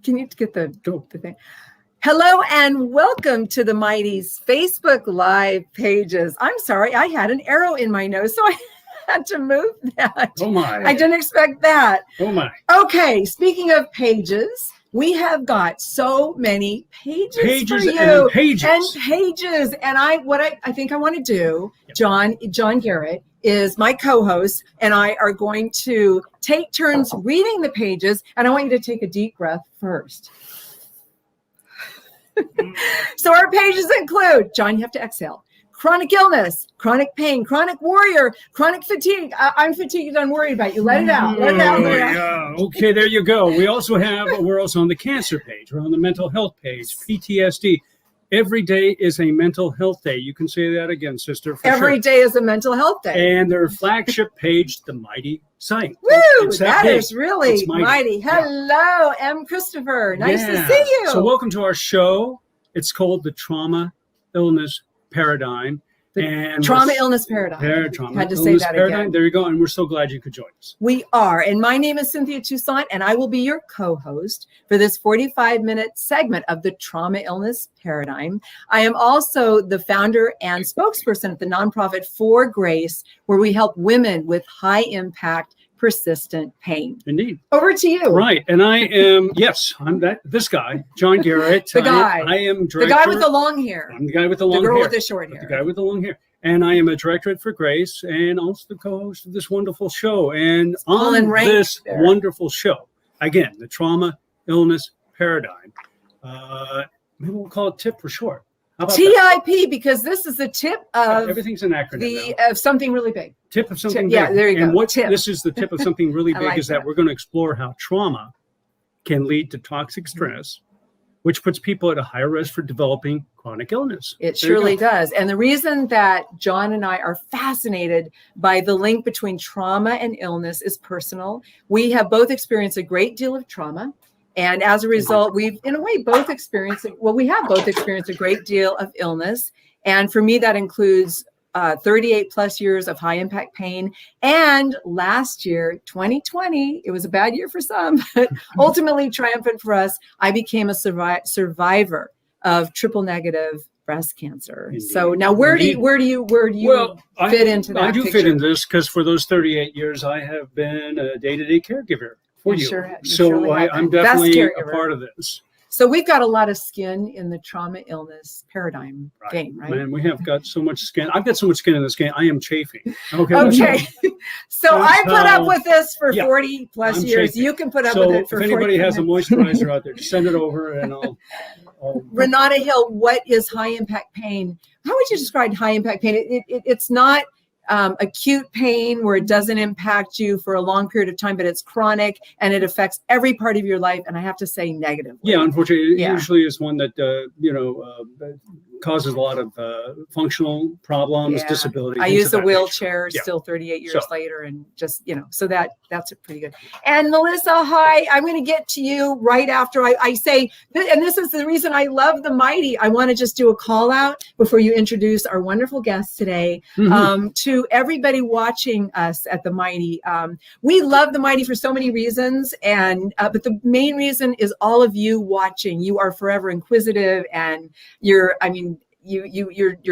Can you get the thing? Hello and welcome to the Mighty's Facebook Live pages. I'm sorry, I had an arrow in my nose, so I had to move that. Oh my. I didn't expect that. Oh my. Okay, speaking of pages, we have got so many pages for you. And pages. And I think I want to do, John Garrett is my co-host, and I are going to take turns reading the pages, and I want you to take a deep breath first. So our pages include, John, you have to exhale. Chronic illness, chronic pain, chronic warrior, chronic fatigue. I'm fatigued and worried about you. Let it out. Let it out. Let it out. Yeah. Okay, there you go. We're also on the cancer page. We're on the mental health page, PTSD. Every day is a mental health day. You can say that again, sister. Every day is a mental health day. And their flagship page, the Mighty site. Woo! That is really mighty. Hello, M. Christopher. Nice to see you. So welcome to our show. It's called the Trauma Illness Paradigm. Trauma illness paradigm. Had to say that again. There you go. And we're so glad you could join us. We are. And my name is Cynthia Toussaint, and I will be your co-host for this 45-minute segment of the Trauma Illness Paradigm. I am also the founder and spokesperson at the nonprofit For Grace, where we help women with high impact persistent pain. Indeed. Over to you. Right. And I am, I'm this guy, John Garrett. The guy. I am director. The guy with the long hair. I'm the guy with the long hair. The girl with the short hair. The guy with the long hair. And I am a director at For Grace and also the co-host of this wonderful show. And on this wonderful show, again, the Trauma Illness Paradigm, maybe we'll call it TIP for short. TIP, because this is the tip of everything's an acronym of something really big. Tip of something big. Yeah, there you go. And this is the tip of something really big is that we're going to explore how trauma can lead to toxic stress, which puts people at a higher risk for developing chronic illness. It surely does. And the reason that John and I are fascinated by the link between trauma and illness is personal. We have both experienced a great deal of trauma. And as a result, we've, in a way, we have both experienced a great deal of illness. And for me, that includes 38 plus years of high impact pain. And last year, 2020, it was a bad year for some, but ultimately triumphant for us. I became a survivor of triple negative breast cancer. Indeed. So now where do you fit into that? I do picture? fit in this because for those 38 years, I have been a day-to-day caregiver. For you. So I'm definitely a part of this. So we've got a lot of skin in the trauma illness paradigm game, right? Man, we have got so much skin. I've got so much skin in this game. I am chafing. Okay. So I put up with this for 40 plus years. Chafing. You can put up with it for 40 if anybody has minutes. a moisturizer out there, just send it over and I'll Renata Hill, what is high impact pain? How would you describe high impact pain? It's not acute pain where it doesn't impact you for a long period of time, but it's chronic and it affects every part of your life. And I have to say negatively. Yeah, unfortunately, it usually is one that, causes a lot of functional problems, disabilities. I use a wheelchair still 38 years later and just, so that's pretty good. And Melissa, hi, I'm going to get to you right after I say, and this is the reason I love the Mighty. I want to just do a call out before you introduce our wonderful guest today to everybody watching us at the Mighty. We love the Mighty for so many reasons. But the main reason is all of you watching. You are forever inquisitive and you're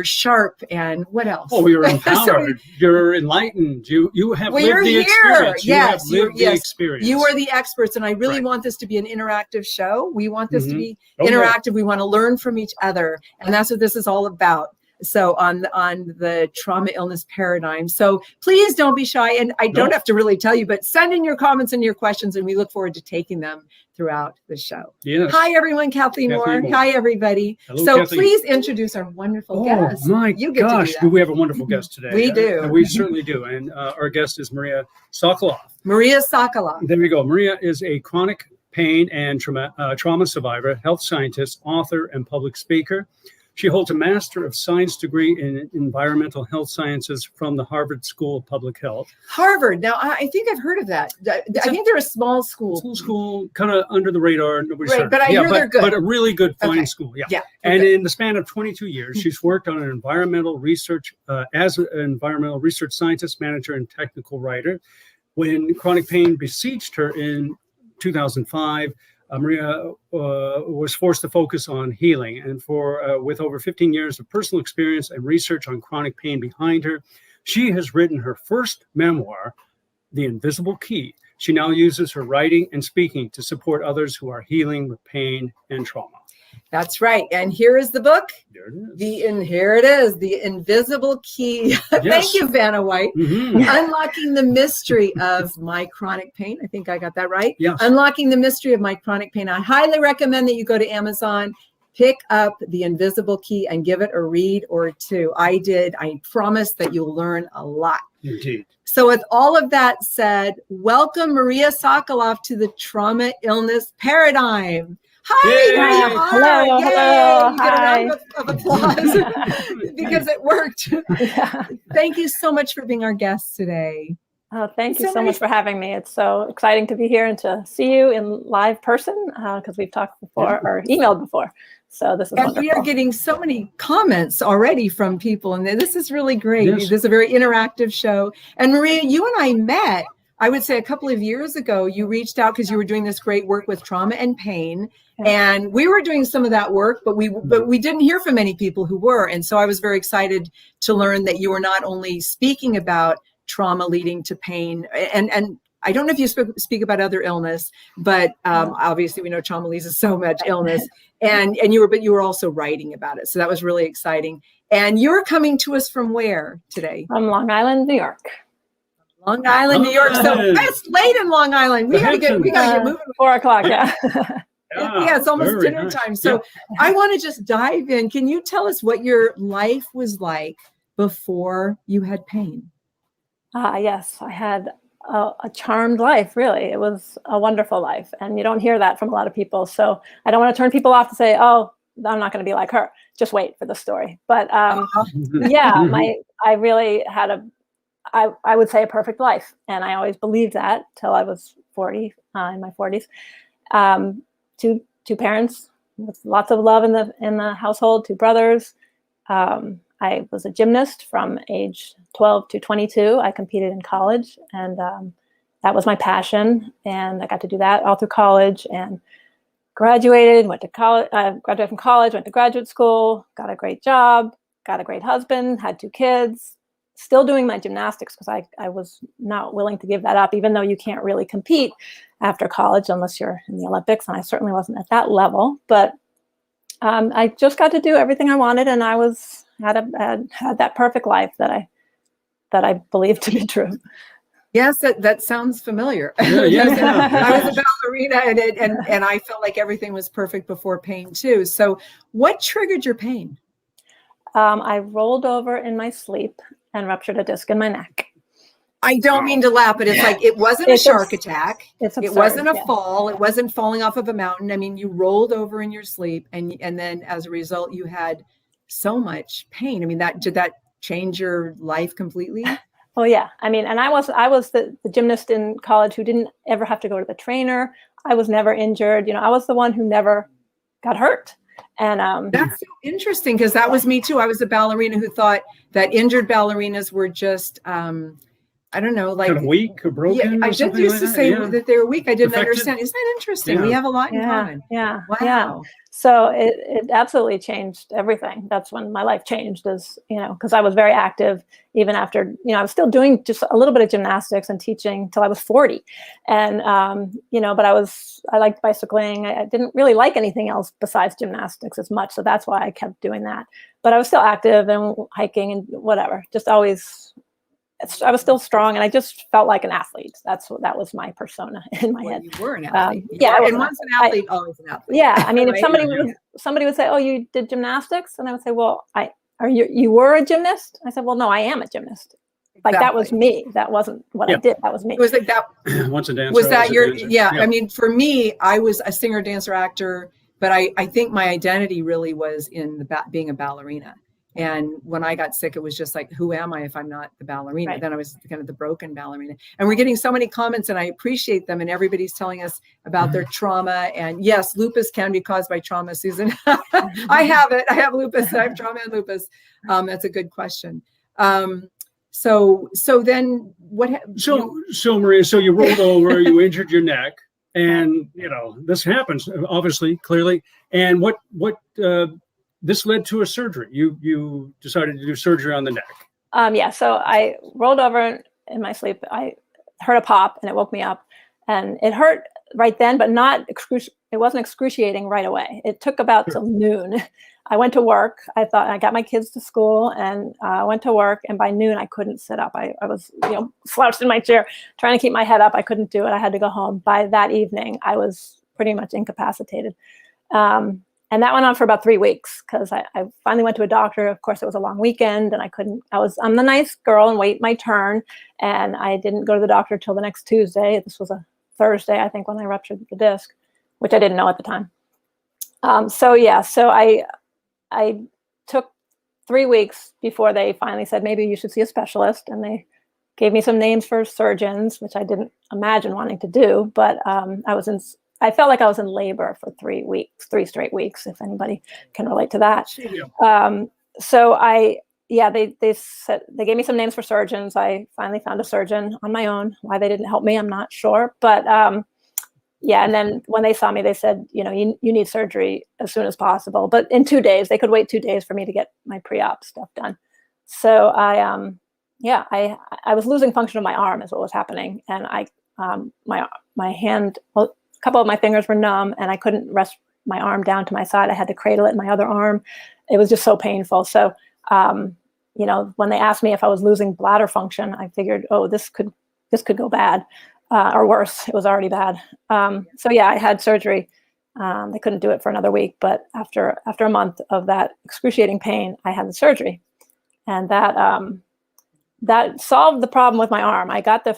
sharp, and what else? Oh, you're empowered. You're enlightened. You have lived the experience. Yes, you have lived the experience. You are the experts, and I really want this to be an interactive show. We want this to be interactive. We want to learn from each other, and that's what this is all about. So on the trauma illness paradigm. So please don't be shy. And I don't have to really tell you, but send in your comments and your questions, and we look forward to taking them throughout the show. Yes. Hi, everyone. Kathleen Moore. Hi, everybody. Hello, so Kathleen. Please introduce our wonderful guest. Oh, my gosh. Do we have a wonderful guest today? We do. And we certainly do. And our guest is Maria Socolof. Maria Socolof. There we go. Maria is a chronic pain and trauma survivor, health scientist, author, and public speaker. She holds a Master of Science degree in Environmental Health Sciences from the Harvard School of Public Health. Harvard. Now, I think I've heard of that. I think they're a small school. School, kind of under the radar. Nobody's heard. But I hear they're good. But a really good, fine school. Yeah. And in the span of 22 years, she's worked on environmental research as an environmental research scientist, manager, and technical writer. When chronic pain besieged her in 2005, Maria was forced to focus on healing, and with over 15 years of personal experience and research on chronic pain behind her, she has written her first memoir, The Invisible Key. She now uses her writing and speaking to support others who are healing with pain and trauma. That's right. And here is the book. There it is. Here it is, The Invisible Key. Yes. Thank you, Vanna White. Mm-hmm. Unlocking the mystery of my chronic pain. I think I got that right. Yes. Unlocking the mystery of my chronic pain. I highly recommend that you go to Amazon, pick up The Invisible Key, and give it a read or two. I did. I promise that you'll learn a lot. Indeed. So with all of that said, welcome Maria Socolof to the Trauma Illness Paradigm. Hi, Yay! Maria. Hello, Yay! hello, You get a hi. round of applause because it worked. Yeah. Thank you so much for being our guest today. Oh, thank you So so much for having me. It's so exciting to be here and to see you in live person because we've talked before or emailed before. So this is And wonderful. we are getting so many comments already from people, and this is really great. Yes. This is a very interactive show. And Maria, you and I met, I would say a couple of years ago. You reached out because you were doing this great work with trauma and pain. And we were doing some of that work, but we didn't hear from many people who were. And so I was very excited to learn that you were not only speaking about trauma leading to pain, and I don't know if you speak about other illness, but obviously we know trauma leads to so much illness, and you were also writing about it. So that was really exciting. And you're coming to us from where today? From Long Island, New York. Long Island, New York. So it's late in Long Island. We gotta get moving. 4 o'clock, yeah. Yeah, it's almost dinner time. So I want to just dive in. Can you tell us what your life was like before you had pain? Yes, I had a charmed life, really. It was a wonderful life. And you don't hear that from a lot of people. So I don't want to turn people off to say, oh, I'm not going to be like her. Just wait for the story. But yeah, I really had I would say a perfect life. And I always believed that till I was 40, in my 40s. Two parents with lots of love in the household, 2 brothers. I was a gymnast from age 12 to 22. I competed in college, and that was my passion. And I got to do that all through college and graduated, went to college, graduated from college, went to graduate school, got a great job, got a great husband, had 2 kids, still doing my gymnastics because I was not willing to give that up, even though you can't really compete after college unless you're in the Olympics. And I certainly wasn't at that level, but I just got to do everything I wanted, and I had that perfect life that I believe to be true. Yes, that sounds familiar. Yeah. I was a ballerina, and I felt like everything was perfect before pain too. So what triggered your pain? I rolled over in my sleep and ruptured a disc in my neck. I don't mean to laugh, but it's like, it wasn't a shark attack. It's absurd, it wasn't a fall. It wasn't falling off of a mountain. I mean, you rolled over in your sleep, and then as a result, you had so much pain. I mean, did that change your life completely? Oh yeah. I mean, and I was the gymnast in college who didn't ever have to go to the trainer. I was never injured. I was the one who never got hurt. And that's so interesting, because that was me too. I was a ballerina who thought that injured ballerinas were just I don't know, like kind of weak or broken. Yeah, I just used to say that they were weak. I didn't understand. Isn't that interesting? Yeah. We have a lot in common. Yeah. Wow. Yeah. So it absolutely changed everything. That's when my life changed, because I was very active even after, I was still doing just a little bit of gymnastics and teaching till I was 40. And, but I liked bicycling. I didn't really like anything else besides gymnastics as much. So that's why I kept doing that. But I was still active and hiking and whatever, just always. I was still strong, and I just felt like an athlete. That was my persona in my head. You were an athlete. And once an athlete, always an athlete. Yeah, I mean, right? if somebody would say, "Oh, you did gymnastics," and I would say, "Well, you were a gymnast?" I said, "Well, no, I am a gymnast." Like that was me. That wasn't what I did. That was me. It was like that. Once a dancer. Was that your? Dancer. Yeah. I mean, for me, I was a singer, dancer, actor, but I think my identity really was in being a ballerina. And when I got sick, it was just like, who am I if I'm not the ballerina? Right. Then I was kind of the broken ballerina. And we're getting so many comments, and I appreciate them. And everybody's telling us about their trauma. And yes, lupus can be caused by trauma, Susan. I have it. I have lupus. I have trauma and lupus. That's a good question. So then what? So Maria, so you rolled over, you injured your neck. And, this happens, obviously, clearly. And what this led to a surgery. You decided to do surgery on the neck. Yeah. So I rolled over in my sleep. I heard a pop and it woke me up, and it hurt right then, but it wasn't excruciating right away. It took about till noon. I went to work. I got my kids to school and went to work. And by noon, I couldn't sit up. I was, slouched in my chair, trying to keep my head up. I couldn't do it. I had to go home. By that evening, I was pretty much incapacitated. And that went on for about 3 weeks because I finally went to a doctor. Of course, it was a long weekend and I'm the nice girl and wait my turn. And I didn't go to the doctor till the next Tuesday. This was a Thursday, I think, when I ruptured the disc, which I didn't know at the time. So I took 3 weeks before they finally said, maybe you should see a specialist. And they gave me some names for surgeons, which I didn't imagine wanting to do. But I felt like I was in labor for 3 straight weeks, if anybody can relate to that. They gave me some names for surgeons. I finally found a surgeon on my own. Why they didn't help me, I'm not sure. But and then when they saw me, they said, you need surgery as soon as possible. But in 2 days, they could wait 2 days for me to get my pre-op stuff done. So I was losing function of my arm is what was happening. And my hand, a couple of my fingers were numb and I couldn't rest my arm down to my side. I had to cradle it in my other arm. It was just so painful. So, when they asked me if I was losing bladder function, I figured, this could go bad. Or worse, it was already bad. I had surgery. They couldn't do it for another week, but after a month of that excruciating pain, I had the surgery, and that solved the problem with my arm. I got the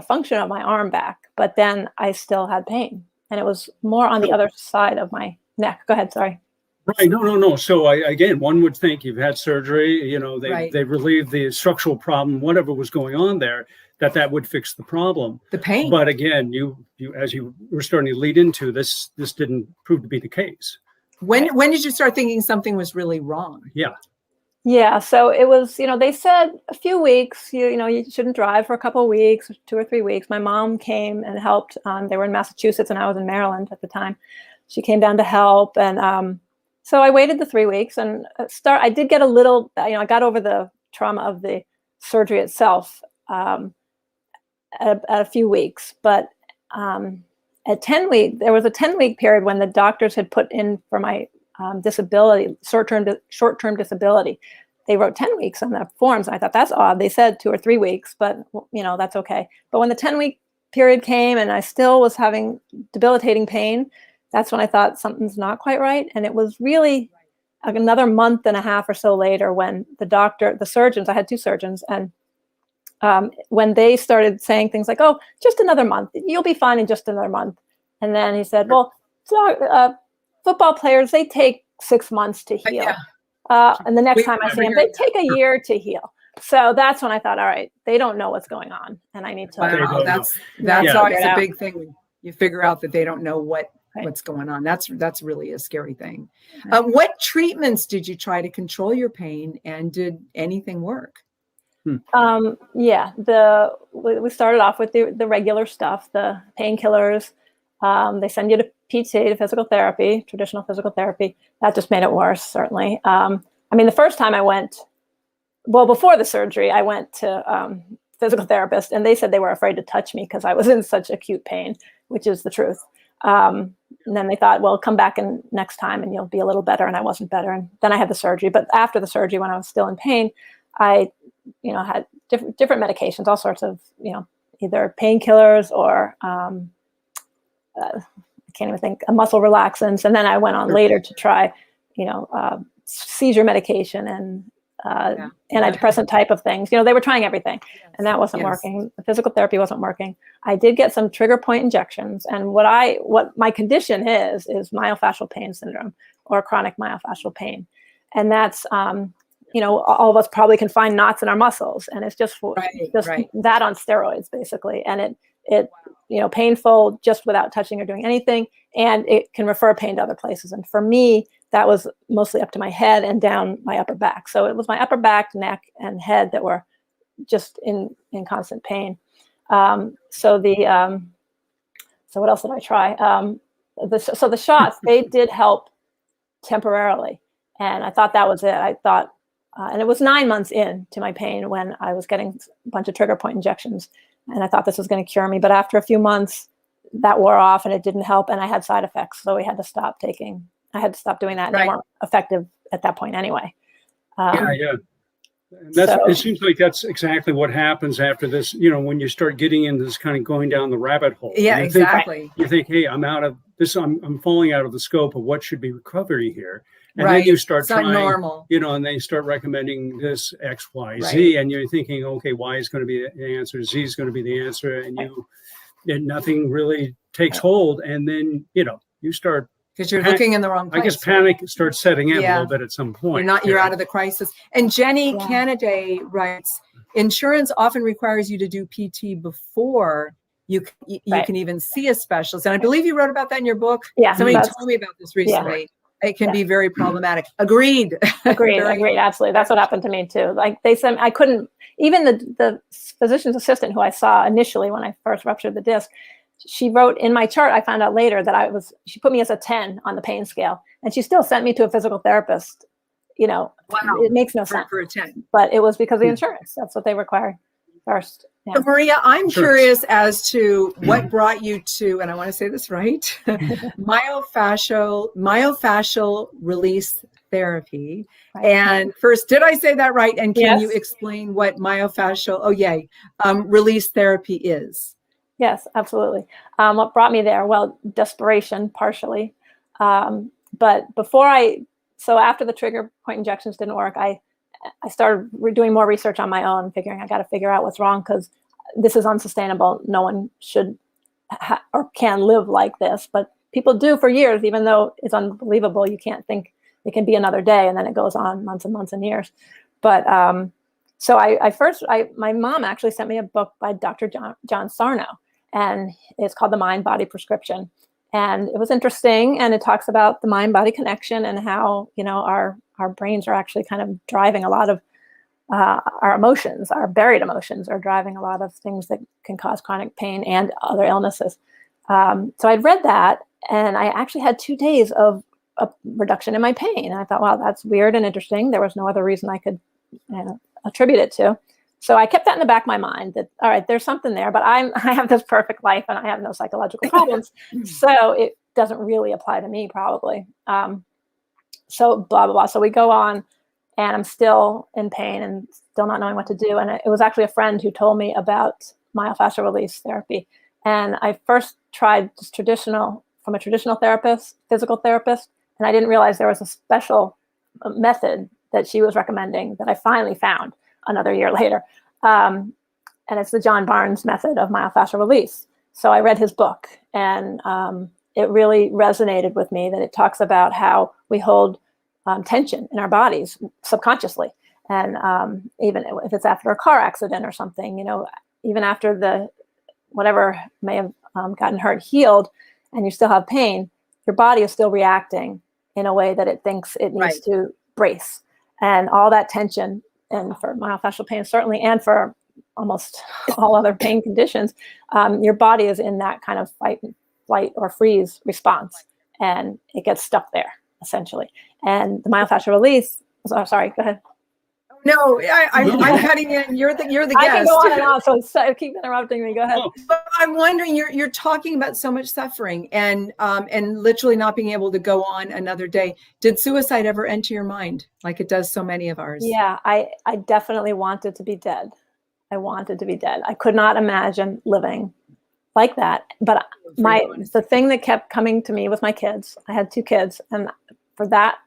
function of my arm back, but then I still had pain, and it was more on the other side of my neck. Go ahead, sorry. Right. No. So again, one would think you've had surgery, they relieved the structural problem, whatever was going on there, that would fix the problem. The pain. But again, you as you were starting to lead into this didn't prove to be the case. When did you start thinking something was really wrong? Yeah. Yeah. So it was, they said a few weeks, you shouldn't drive for a couple of weeks, 2 or 3 weeks. My mom came and helped. They were in Massachusetts and I was in Maryland at the time. She came down to help. And so I waited the 3 weeks and I did get a little, I got over the trauma of the surgery itself at a few weeks. But at 10 weeks, there was a 10-week period when the doctors had put in for my disability, short-term disability. They wrote 10 weeks on the forms. And I thought, that's odd. They said 2 or 3 weeks, but that's okay. But when the 10-week period came and I still was having debilitating pain, that's when I thought something's not quite right. And it was really another month and a half or so later when the surgeons, I had 2 surgeons, and when they started saying things like, just another month, you'll be fine in just another month. And then he said, well, football players, they take 6 months to heal. Yeah. And the next time I see them, they take a year to heal. So that's when I thought, all right, they don't know what's going on. And I need to. Wow, that's always a big thing. When you figure out that they don't know what's going on. That's really a scary thing. What treatments did you try to control your pain, and did anything work? We started off with the regular stuff, the painkillers. They send you to PT, to physical therapy, traditional physical therapy. That just made it worse, certainly. The first time I went, before the surgery, I went to physical therapist, and they said they were afraid to touch me because I was in such acute pain, which is the truth. And then they thought, well, come back next time and you'll be a little better. And I wasn't better. And then I had the surgery. But after the surgery, when I was still in pain, I had different medications, all sorts of, either painkillers or I can't even think, muscle relaxants. And then I went on later to try, seizure medication and antidepressant type of things. They were trying everything, and that wasn't working. The physical therapy wasn't working. I did get some trigger point injections, and what my condition is myofascial pain syndrome, or chronic myofascial pain, and that's all of us probably can find knots in our muscles, and it's just that on steroids basically, and it painful just without touching or doing anything, and it can refer pain to other places. And for me, that was mostly up to my head and down my upper back. So it was my upper back, neck, and head that were just in constant pain. So the So what else did I try? So the shots, they did help temporarily. And I thought that was it. I thought, and it was 9 months into my pain when I was getting a bunch of trigger point injections. And I thought this was going to cure me. But after a few months, that wore off and it didn't help. And I had side effects. So I had to stop doing that. And they weren't effective at that point anyway. Yeah. And it seems like that's exactly what happens after this, when you start getting into this kind of going down the rabbit hole. Yeah, exactly. You think, hey, I'm out of this, I'm falling out of the scope of what should be recovery here. And then you start trying, normal. And they start recommending this X, Y, Z, and you're thinking, okay, Y is going to be the answer, Z is going to be the answer, and nothing really takes hold. And then, you start, because you're looking in the wrong place. I guess panic starts setting in a little bit at some point. You're out of the crisis. And Jenny Canaday writes, insurance often requires you to do PT before you can even see a specialist. And I believe you wrote about that in your book. Yeah. Somebody told me about this recently. Yeah. It can be very problematic. Agreed. Agreed. Absolutely. That's what happened to me too. Like they said, I couldn't, even the physician's assistant who I saw initially when I first ruptured the disc, she wrote in my chart, I found out later that she put me as a 10 on the pain scale, and she still sent me to a physical therapist. Wow. It makes no sense. For a 10. But it was because of the insurance. That's what they required first. Yeah. So Maria, I'm curious as to what brought you to, and I want to say this right, myofascial release therapy. Right. And first, did I say that right? And can you explain what myofascial release therapy is? Yes, absolutely. What brought me there? Well, desperation, partially. But after the trigger point injections didn't work, I started doing more research on my own, figuring I got to figure out what's wrong because this is unsustainable. No one should or can live like this, but people do for years, even though it's unbelievable. You can't think it can be another day, and then it goes on months and months and years. But so my mom actually sent me a book by Dr. John Sarno. And it's called The Mind-Body Prescription. And it was interesting. And it talks about the mind-body connection and how, our brains are actually kind of driving a lot of our emotions, our buried emotions are driving a lot of things that can cause chronic pain and other illnesses. So I'd read that, and I actually had 2 days of a reduction in my pain. And I thought, wow, that's weird and interesting. There was no other reason I could attribute it to. So I kept that in the back of my mind that, all right, there's something there, but I have this perfect life and I have no psychological problems. So it doesn't really apply to me probably. So blah, blah, blah. So we go on and I'm still in pain and still not knowing what to do. And it was actually a friend who told me about myofascial release therapy. And I first tried just from a traditional therapist, physical therapist, and I didn't realize there was a special method that she was recommending that I finally found another year later. And it's the John Barnes method of myofascial release. So I read his book, and it really resonated with me that it talks about how we hold tension in our bodies subconsciously. And even if it's after a car accident or something, even after the whatever may have gotten hurt healed and you still have pain, your body is still reacting in a way that it thinks it needs to brace. And all that tension, and for myofascial pain certainly, and for almost all other pain conditions, your body is in that kind of fight, flight, or freeze response, and it gets stuck there essentially. And the myofascial release. Oh, sorry, go ahead. No, I'm cutting in. You're the guest. I can go on and on, so keep interrupting me. Go ahead. But I'm wondering, you're talking about so much suffering and literally not being able to go on another day. Did suicide ever enter your mind like it does so many of ours? Yeah, I definitely wanted to be dead. I wanted to be dead. I could not imagine living like that. But the thing that kept coming to me was my kids. I had 2 kids, and for that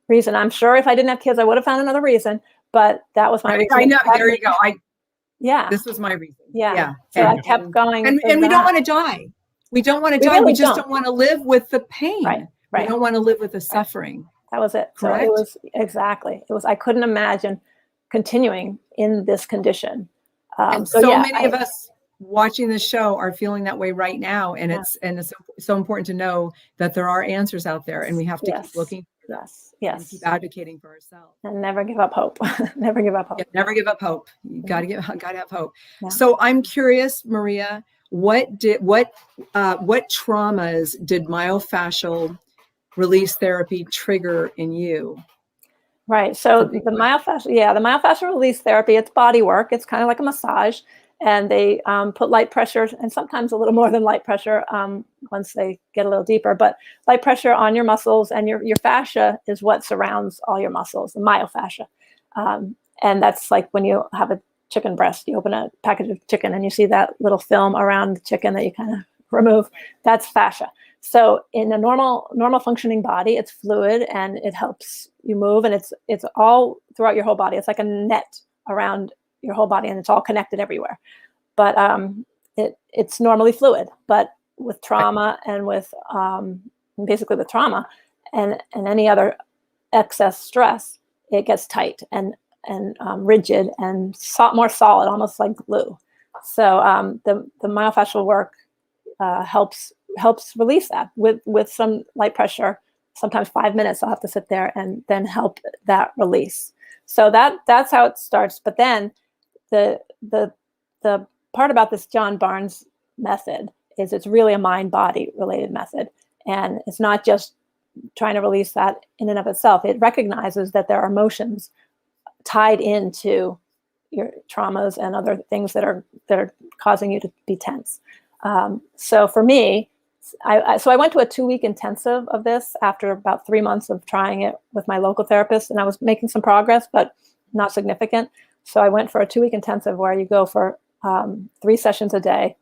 reason, I'm sure if I didn't have kids, I would have found another reason. But that was my reason. I know. There you go. This was my reason. Yeah. So I kept going. And we don't want to die. We don't want to die. Really we just don't want to live with the pain. Right. We don't want to live with the suffering. That was it. Correct? So it was exactly. It was. I couldn't imagine continuing in this condition. So many of us watching this show are feeling that way right now, and it's so important to know that there are answers out there, and we have to keep looking. Yes. And keep advocating for ourselves. And never give up hope. Never give up hope. Yeah, never give up hope. You got to have hope. Yeah. So I'm curious, Maria, what traumas did myofascial release therapy trigger in you? Right. So the myofascial release therapy, it's body work. It's kind of like a massage, and they put light pressure, and sometimes a little more than light pressure once they get a little deeper, but light pressure on your muscles, and your fascia is what surrounds all your muscles, the myofascia. And that's like when you have a chicken breast, you open a package of chicken and you see that little film around the chicken that you kind of remove. That's fascia. So in a normal functioning body, it's fluid and it helps you move, and it's all throughout your whole body. It's like a net around your whole body, and it's all connected everywhere. But it's normally fluid. But with trauma and with basically with trauma and any other excess stress, it gets tight and rigid and more solid, almost like glue. So the myofascial work helps release that with some light pressure. Sometimes 5 minutes I'll have to sit there and then help that release. So that's how it starts. But then the part about this John Barnes method is it's really a mind-body related method. And it's not just trying to release that in and of itself. It recognizes that there are emotions tied into your traumas and other things that are causing you to be tense. So for me, I went to a 2-week intensive of this after about 3 months of trying it with my local therapist, and I was making some progress, but not significant. So I went for a 2-week intensive where you go for 3 sessions a day.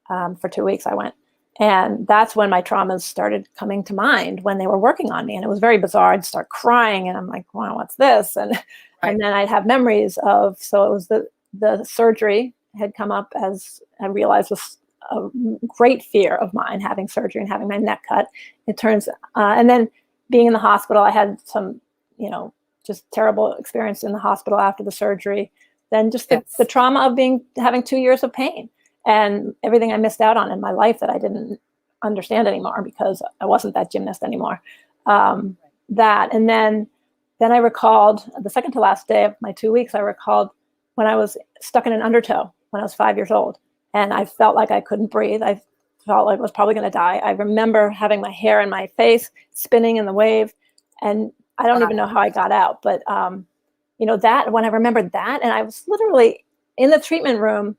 For 2 weeks I went. And that's when my traumas started coming to mind when they were working on me. And it was very bizarre. I'd start crying and I'm like, wow, what's this? And then I'd have memories of, so it was the surgery had come up as I realized was a great fear of mine, having surgery and having my neck cut. It turns, and then being in the hospital, I had some, just terrible experience in the hospital after the surgery. Then just the trauma of having 2 years of pain and everything I missed out on in my life that I didn't understand anymore because I wasn't that gymnast anymore. That, and then I recalled the second to last day of my 2 weeks, I recalled when I was stuck in an undertow when I was 5 years old. And I felt like I couldn't breathe. I felt like I was probably going to die. I remember having my hair in my face, spinning in the wave. And I don't even know how I got out. But, that when I remembered that, and I was literally in the treatment room,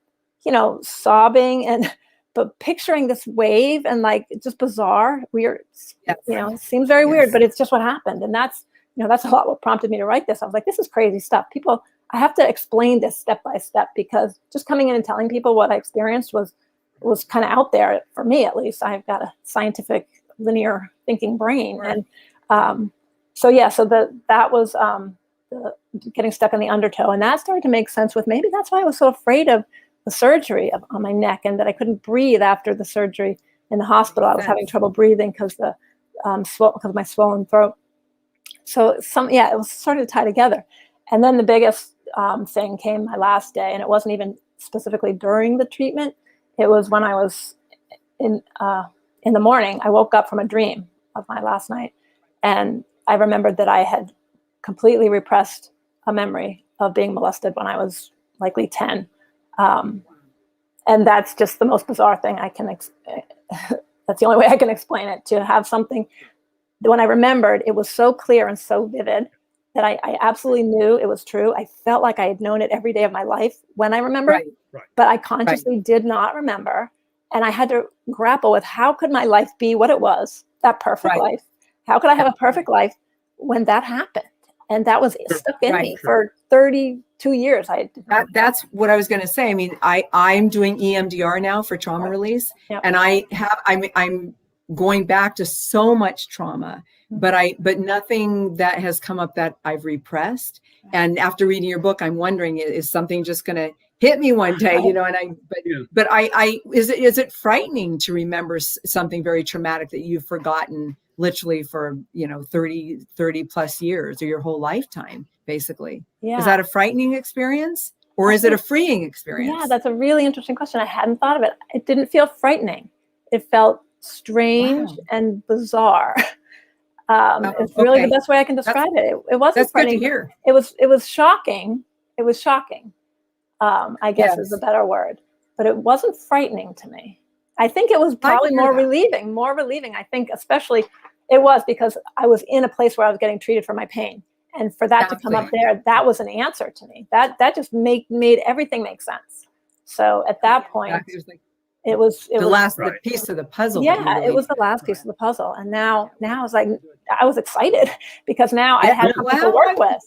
sobbing but picturing this wave and like, it's just bizarre, weird, it seems very weird, but it's just what happened. And that's a lot what prompted me to write this. I was like, this is crazy stuff. I have to explain this step by step, because just coming in and telling people what I experienced was kind of out there for me, at least. I've got a scientific linear thinking brain. Right. And so that was the getting stuck in the undertow. And that started to make sense with maybe that's why I was so afraid of the surgery on my neck, and that I couldn't breathe after the surgery in the hospital. I was having trouble breathing because of my swollen throat. So it was sort of tied together. And then the biggest thing came my last day, and it wasn't even specifically during the treatment. It was when I was in the morning. I woke up from a dream of my last night, and I remembered that I had completely repressed a memory of being molested when I was likely 10. And that's just the most bizarre thing I can. That's the only way I can explain it. To have something, when I remembered, it was so clear and so vivid that I absolutely knew it was true. I felt like I had known it every day of my life when I remembered, but I consciously did not remember. And I had to grapple with, how could my life be what it was, that perfect life? How could I have a perfect life when that happened? And that was stuck in me for 32 years. That's what I was going to say. I mean, I'm doing EMDR now for trauma release, and I'm going back to so much trauma, but nothing that has come up that I've repressed. And after reading your book, I'm wondering, is something just going to hit me one day? Is it frightening to remember something very traumatic that you've forgotten literally for 30 plus years, or your whole lifetime, basically? Is that a frightening experience, or is it a freeing experience? Yeah, that's a really interesting question. I hadn't thought of it. It didn't feel frightening. It felt strange and bizarre. It's really the best way I can describe it. It wasn't frightening. Good to hear. It was shocking. It was shocking. I guess is a better word. but it wasn't frightening to me. I think it was probably more relieving. I think especially it was because I was in a place where I was getting treated for my pain. And for that to come up there, that was an answer to me. That just made everything make sense. So at that point, it was the last piece of the puzzle. Yeah, it was the last piece of the puzzle. And now I was like, I was excited because now I had something to work with.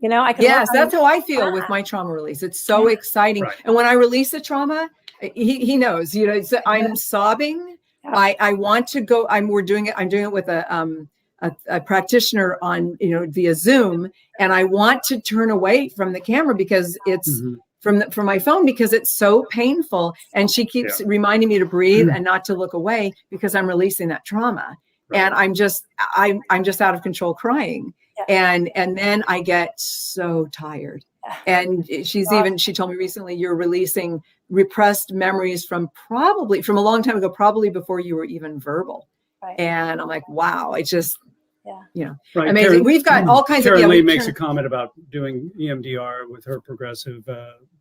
You know, I can. Yes, that's how I feel with my trauma release. It's so exciting. Right. And when I release the trauma, he knows, you know, I'm sobbing. Yeah. I want to go. I'm doing it with a practitioner on, you know, via Zoom. And I want to turn away from the camera because it's from my phone because it's so painful. And she keeps reminding me to breathe and not to look away because I'm releasing that trauma. Right. And I'm just out of control crying. Yeah. And then I get so tired. And she told me recently, you're releasing repressed memories from a long time ago, probably before you were even verbal. Right. And I'm like, wow, it's just, you know, amazing. Karen, we've got all kinds Karen of. Lee makes a comment about doing EMDR with her progressive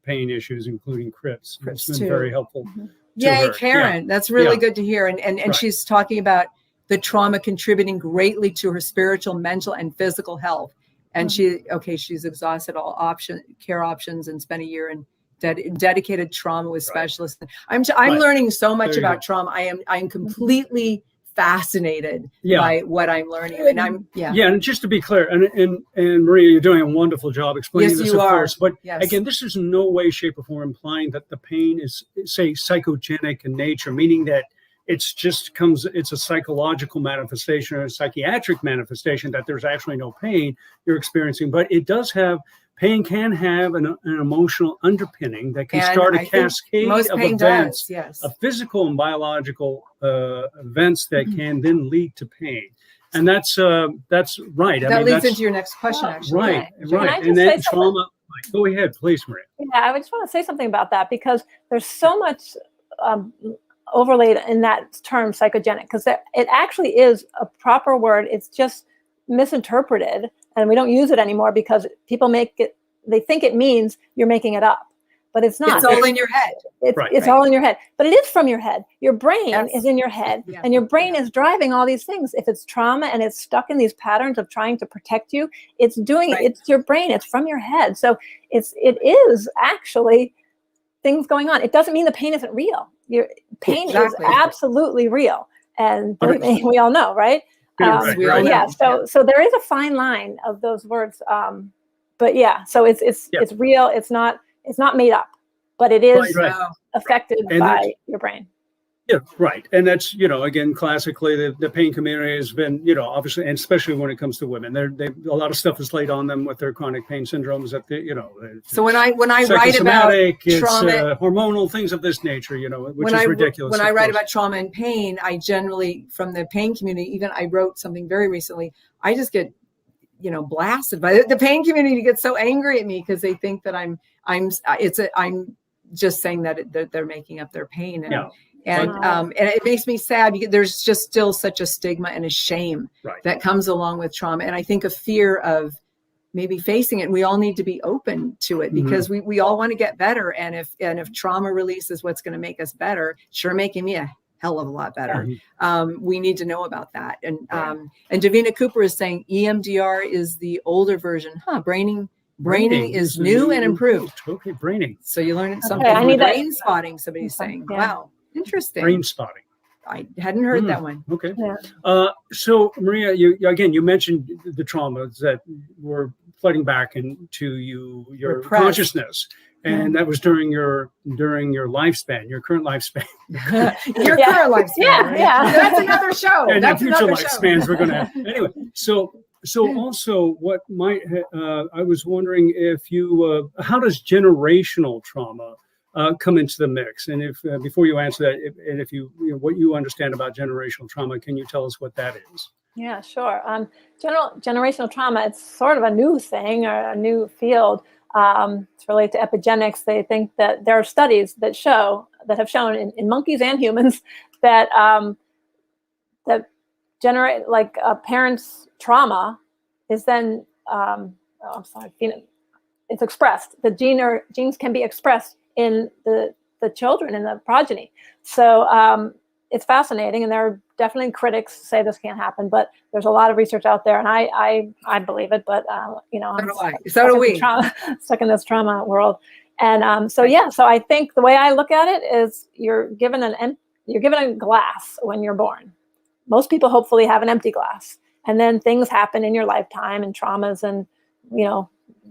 pain issues, including CRIPS. It's been very helpful. Mm-hmm. Yay, Karen. Yeah. That's really good to hear. And she's talking about the trauma contributing greatly to her spiritual, mental, and physical health. And she's exhausted all care options and spent a year in dedicated trauma with specialists. I'm learning so much about trauma. I am completely fascinated by what I'm learning. And and just to be clear, and Maria, you're doing a wonderful job explaining this, of course. But again, this is in no way, shape, or form implying that the pain is, say, psychogenic in nature, meaning that it's a psychological manifestation or a psychiatric manifestation that there's actually no pain you're experiencing. But pain can have an emotional underpinning that can start a cascade of events, of physical and biological events that can then lead to pain. And that's right. That leads into your next question, actually. Right. And then trauma. Go ahead, please, Maria. Yeah, I just want to say something about that because there's so much overlaid in that term psychogenic, because it actually is a proper word. It's just misinterpreted, and we don't use it anymore because people they think it means you're making it up, but it's not. It's all in your head. It's all in your head, but it is from your head. Your brain is in your head, and your brain is driving all these things. If it's trauma and it's stuck in these patterns of trying to protect you, it's doing it. It's your brain. It's from your head. So it is actually things going on. It doesn't mean the pain isn't real. Your pain is absolutely real, and we all know, right? So there is a fine line of those words, but so it's real. It's not made up, but it is affected by your brain. Yeah, right. And that's, again, classically, the pain community has been, obviously, and especially when it comes to women, a lot of stuff is laid on them with their chronic pain syndromes that, So when I write about trauma, hormonal things of this nature, which is ridiculous. When I write about trauma and pain, I generally, from the pain community, even I wrote something very recently, I just get, blasted by the pain community. Gets so angry at me because they think that I'm just saying that they're making up their pain. And it makes me sad because there's just still such a stigma and a shame that comes along with trauma. And I think a fear of maybe facing it. And we all need to be open to it because we all want to get better. And if trauma release is what's going to make us better, sure, making me a hell of a lot better. We need to know about that. And Davina Cooper is saying EMDR is the older version. Braining is new and improved. Okay, braining. So you learned something. I need brain spotting. Somebody's saying, wow. Interesting. Brain spotting. I hadn't heard that one. Okay. Yeah. So Maria, you mentioned the traumas that were flooding back into your consciousness, and that was during your lifespan, your current lifespan. Your current lifespan. Yeah. That's another show. And that's future lifespans we're going to have. Anyway, so also what might I was wondering if you how does generational trauma come into the mix? And if before you answer that, if you what you understand about generational trauma, can you tell us what that is? Yeah, sure. Generational trauma, it's sort of a new thing or a new field. It's related to epigenetics. They think that there are studies that have shown in monkeys and humans that generate a parent's trauma is then it's expressed. The genes can be expressed in the the children and the progeny. So it's fascinating, and there are definitely critics who say this can't happen, but there's a lot of research out there, and I believe it. But you know, so do we. Stuck in this trauma world, and so I think the way I look at it is you're given a glass when you're born. Most people hopefully have an empty glass, and then things happen in your lifetime, and traumas and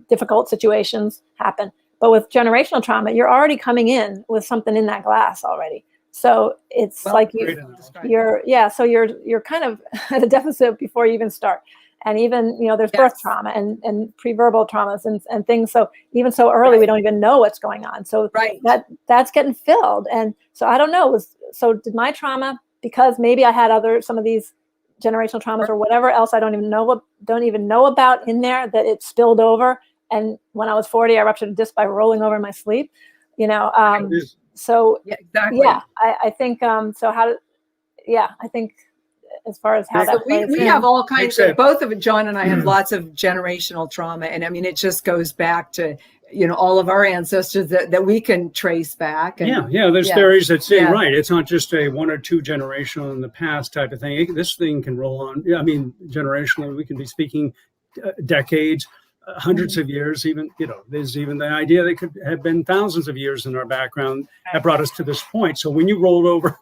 difficult situations happen. But with generational trauma, you're already coming in with something in that glass already. So it's like you're kind of at a deficit before you even start. And even, there's birth trauma and pre-verbal traumas and things. So even so early, we don't even know what's going on. So that's getting filled. And so I don't know. So did my trauma, because maybe I had some of these generational traumas or whatever else I don't even know about in there, that it spilled over. And when I was 40, I ruptured a disc by rolling over in my sleep, So exactly. I think I think as far as how that plays we have all kinds of, both of John and I have lots of generational trauma, and I mean it just goes back to all of our ancestors that we can trace back. And, there's theories that say it's not just a 1 or 2 generational in the past type of thing. This thing can roll on. I mean, generationally, we can be speaking decades. Hundreds of years, even, there's even the idea they could have been thousands of years in our background that brought us to this point. So when you rolled over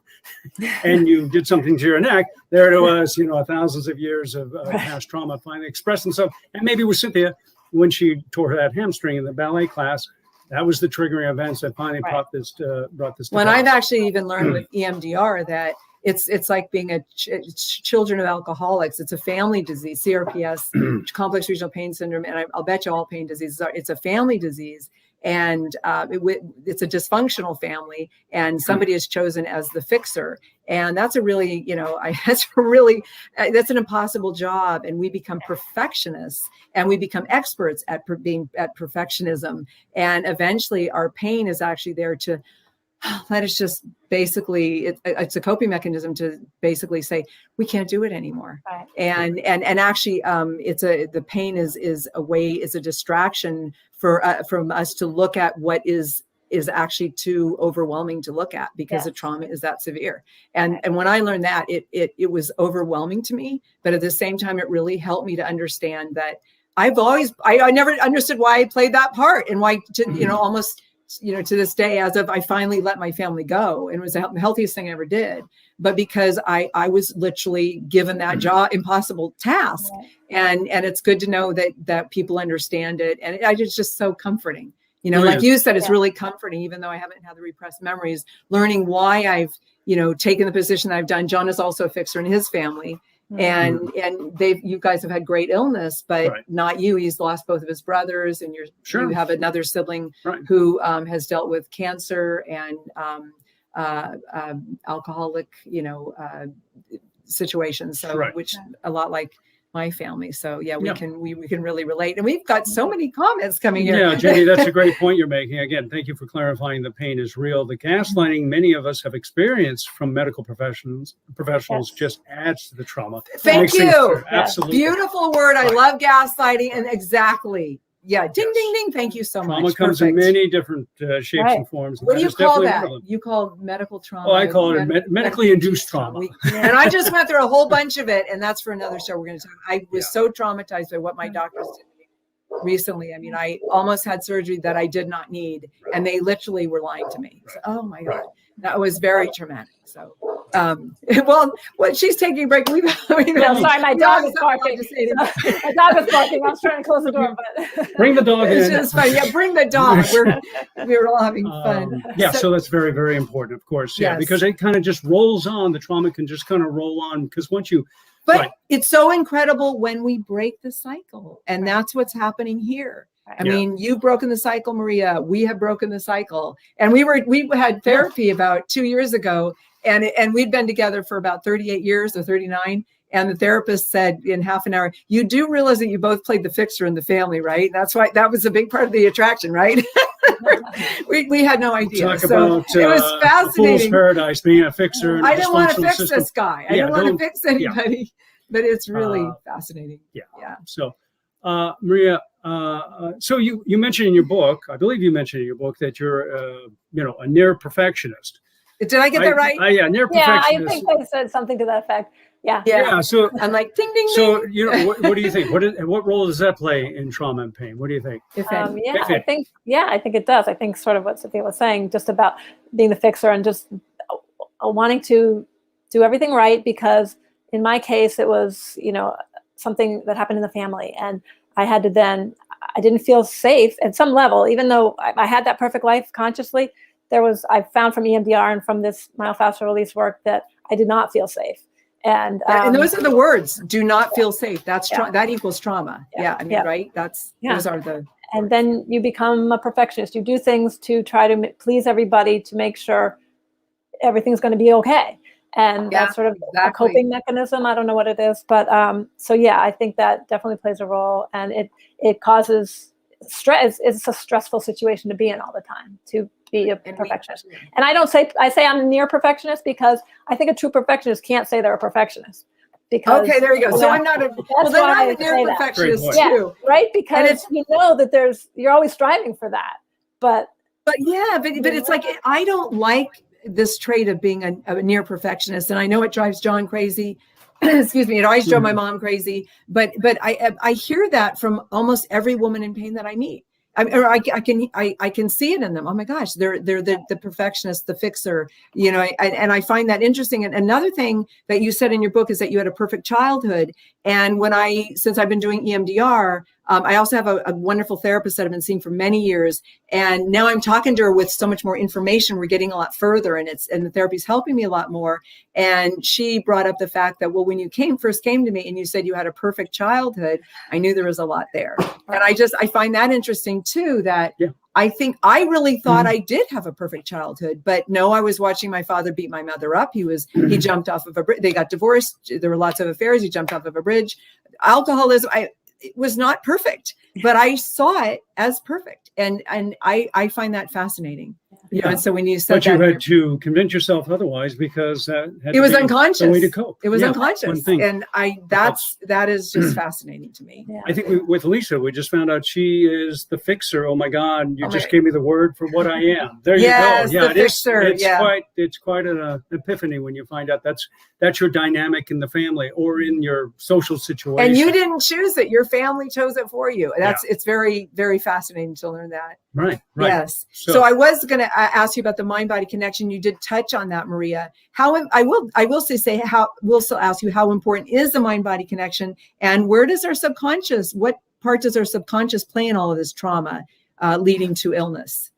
and you did something to your neck, there it was, thousands of years of past trauma finally expressed themselves. And maybe with Cynthia, when she tore that hamstring in the ballet class, that was the triggering events that finally brought this to when I've actually even learned with EMDR that it's like being children of alcoholics. It's a family disease, CRPS, complex regional pain syndrome, and I'll bet you all pain diseases are. It's a family disease, and it's a dysfunctional family, and somebody is chosen as the fixer, and that's a really, that's an impossible job, and we become perfectionists, and we become experts at being at perfectionism, and eventually our pain is actually there to. That is just basically it's a coping mechanism to basically say we can't do it anymore, and actually the pain is a way, is a distraction from us to look at what is actually too overwhelming to look at, because the trauma is that severe. And when I learned that, it was overwhelming to me, but at the same time it really helped me to understand that I never understood why I played that part, and why almost. To this day, as of I finally let my family go, and it was the healthiest thing I ever did. But because I was literally given that impossible task, and it's good to know that people understand it, and it's just so comforting. Like you said, it's really comforting, even though I haven't had the repressed memories. Learning why I've taken the position that I've done. John is also a fixer in his family. And you guys have had great illness, but not you. He's lost both of his brothers, and you have another sibling who has dealt with cancer and alcoholic, situations. So which a lot like my family. So we can really relate, and we've got so many comments coming in. Yeah, Jenny, that's a great point you're making. Again, thank you for clarifying the pain is real. The gaslighting many of us have experienced from medical professionals just adds to the trauma. Thank you. Absolutely. Beautiful word. I love gaslighting, and exactly. Yeah. Ding, ding, ding. Thank you so much. Trauma comes in many different shapes and forms. What do you call that? You call medical trauma? Oh, I call it medically induced trauma. And I just went through a whole bunch of it, and that's for another show. We're going to talk. I was so traumatized by what my doctors did recently. I mean, I almost had surgery that I did not need, and they literally were lying to me. So, oh my God. That was very traumatic. So, she's taking a break. Sorry, my dog is barking. My dog is barking. I was trying to close the door, but bring the dog in. It's just fun. Yeah, bring the dog. We're all having fun. So that's very, very important, of course. Yeah, because it kind of just rolls on. The trauma can just kind of roll on, because once you. But it's so incredible when we break the cycle, and that's what's happening here. I mean, you've broken the cycle, Maria. We have broken the cycle, and we had therapy about 2 years ago, and we'd been together for about 38 years or 39. And the therapist said in half an hour, "You do realize that you both played the fixer in the family, right? And that's why that was a big part of the attraction, right?" we had no idea. Talk about it was fascinating. Fool's paradise, being a fixer. In I didn't want to fix system. This guy. I didn't want to fix anybody, but it's really fascinating. Yeah. So, Maria, So you mentioned in your book, I believe you mentioned in your book that you're a near perfectionist. Did I get that right? Yeah, near perfectionist. I think I said something to that effect. Yeah. So I'm like ding ding. So ding. what do you think? What role does that play in trauma and pain? What do you think? I think it does. I think sort of what Cynthia was saying, just about being the fixer and just wanting to do everything right, because in my case it was something that happened in the family, and I didn't feel safe at some level, even though I had that perfect life consciously. I found from EMDR and from this myofascial release work that I did not feel safe. And those are the words. Do not feel safe. That's that equals trauma. Right. Those are the. And then you become a perfectionist. You do things to try to please everybody, to make sure everything's going to be okay. And that's sort of a coping mechanism. I don't know what it is, but I think that definitely plays a role, and it causes stress. It's a stressful situation to be in all the time, to be a perfectionist. And I say I'm a near perfectionist because I think a true perfectionist can't say they're a perfectionist. Because, okay, there you go. So I'm not a. Well, then I'm a near perfectionist too. Yeah, right? Because that you're always striving for that. But it's like, I don't like this trait of being a near perfectionist, and I know it drives John crazy. Excuse me, it always drove my mom crazy. But I hear that from almost every woman in pain that I meet. I can see it in them. Oh my gosh, they're the perfectionist, the fixer, and I find that interesting. And another thing that you said in your book is that you had a perfect childhood. And since I've been doing EMDR, I also have a wonderful therapist that I've been seeing for many years. And now I'm talking to her with so much more information. We're getting a lot further, and the therapy's helping me a lot more. And she brought up the fact that, well, when you first came to me and you said you had a perfect childhood, I knew there was a lot there. And I find that interesting too, that I think I really thought I did have a perfect childhood, but no, I was watching my father beat my mother up. He jumped off of a bridge. They got divorced. There were lots of affairs. He jumped off of a bridge. Alcoholism. It was not perfect, but I saw it as perfect. And I find that fascinating. And so when you said you had to convince yourself otherwise, because it was unconscious. The way to cope. It was unconscious. And that is just fascinating to me. I think with Lisa, we just found out she is the fixer. Oh my God, you just gave me the word for what I am. There you go. Yeah, the fixer. It's quite an epiphany when you find out that's your dynamic in the family or in your social situation. And you didn't choose it. Your family chose it for you. It's very, very fascinating to learn that. Right. Yes. So I was going to ask you about the mind-body connection. You did touch on that, Maria. We'll still ask you, how important is the mind-body connection, and where does our subconscious, what part does our subconscious play in all of this trauma leading to illness?